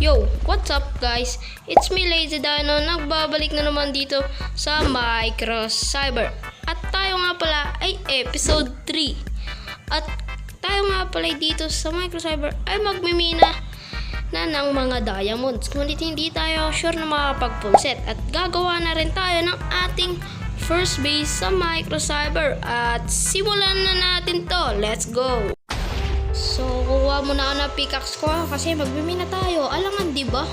Yo, what's up guys? It's me Lazy Dino, nagbabalik na naman dito sa Microcyber. At tayo nga pala ay episode 3. At tayo nga pala dito sa Microcyber ay magmimina na ng mga diamonds. Ngunit hindi tayo sure na makapag-full set. At gagawa na rin tayo ng ating first base sa Microcyber. At simulan na natin to. Let's go! So, kuha muna ako ng pickaxe ko kasi magbimina tayo. Alangan, di ba?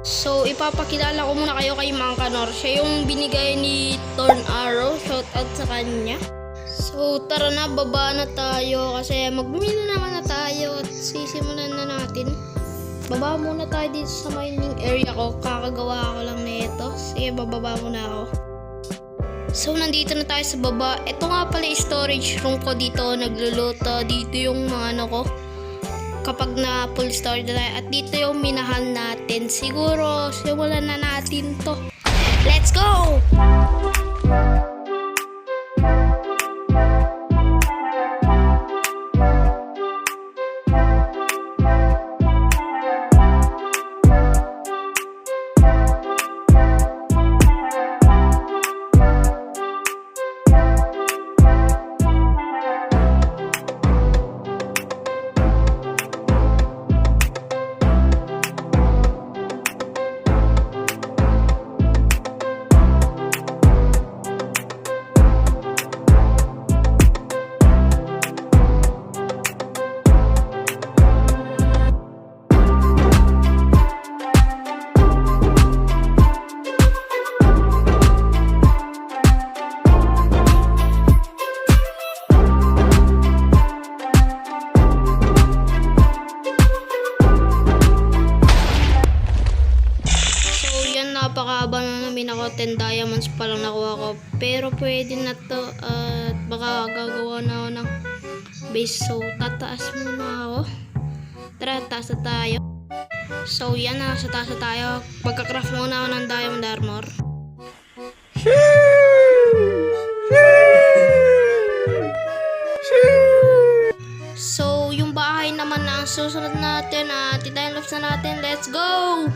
So, ipapakilala ko muna kayo kay Mang Kanor. Siya yung binigay ni Torn Arrow. Shout out sa kanya. So, tara na, baba na tayo kasi magbimina naman na tayo at sisimulan na natin. Baba muna tayo dito sa mining area ko. Kakagawa ko lang nito. Sige, bababa muna ako. So, nandito na tayo sa baba. Ito nga pala yung storage room ko dito. Nagluluto. Dito yung mga ano ko. Kapag na full storage na tayo. At dito yung minahan natin. Siguro, simulan na natin to. Let's go! Napakahaba na namin ako, 10 diamonds pa lang nakuha ko, pero pwede na to at baka gagawa na ako ng base. So tataas muna ako. Tara, taas na tayo. So yan na, sa taas na tayo. Magka-craft muna ako ng diamond armor. So yung bahay naman na ang susunod natin at i-download na natin. Let's go!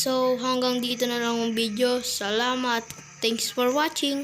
So hanggang dito na lang ang video. Salamat. Thanks for watching.